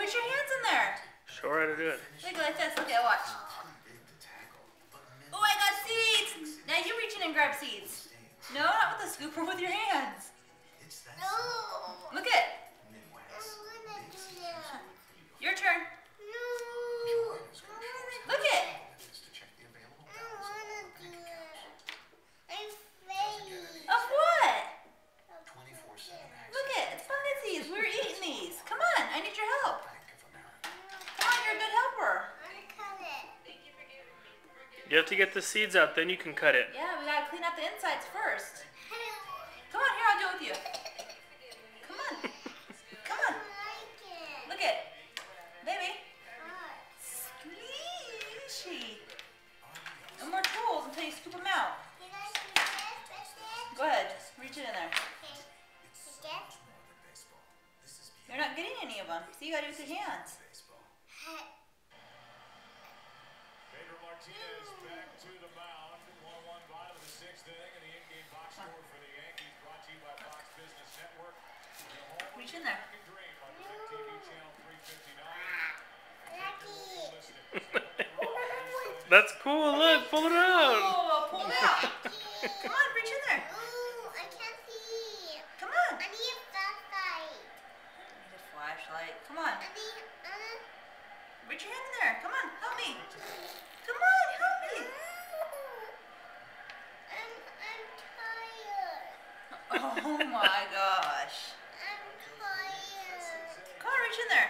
reach your hands in there. Show her how to do it. Look like this. Okay, watch. Oh, I got seeds. Now you reach in and grab seeds. No, not with the scooper, with your hands. No. Look it. I wanna do that. Your turn. No. Look it. I wanna do that. I'm afraid. Of what? 24/7 Look it. It's pocket seeds. We're eating these. Come on. I need your help. Come on, you're a good helper. I'm cut it. You have to get the seeds out, then you can cut it. Yeah, we gotta clean out the insides first. Come on, here, I'll do it with you. Come on. Come on. Look it. Baby. Squishy. No more tools until you scoop them out. Go ahead. Reach it in there. You're not getting any of them. See, you gotta do it with your hands. Pedro Martinez back to the mound. 1-1 bottom of the sixth inning, and the in-game box score for the Yankees brought to you by Fox Business Network. Reach in there. Dream on DirecTV channel 359. That's cool. Look, pull it out. Oh, pull it out. Come on, reach in there. Ooh, I can't see. Come on. I need a flashlight. I need a flashlight. Come on. I need, Reach your hand in there. Come on, help me. Come on, help me. I'm tired. Oh my gosh. I'm tired. Come on, reach in there.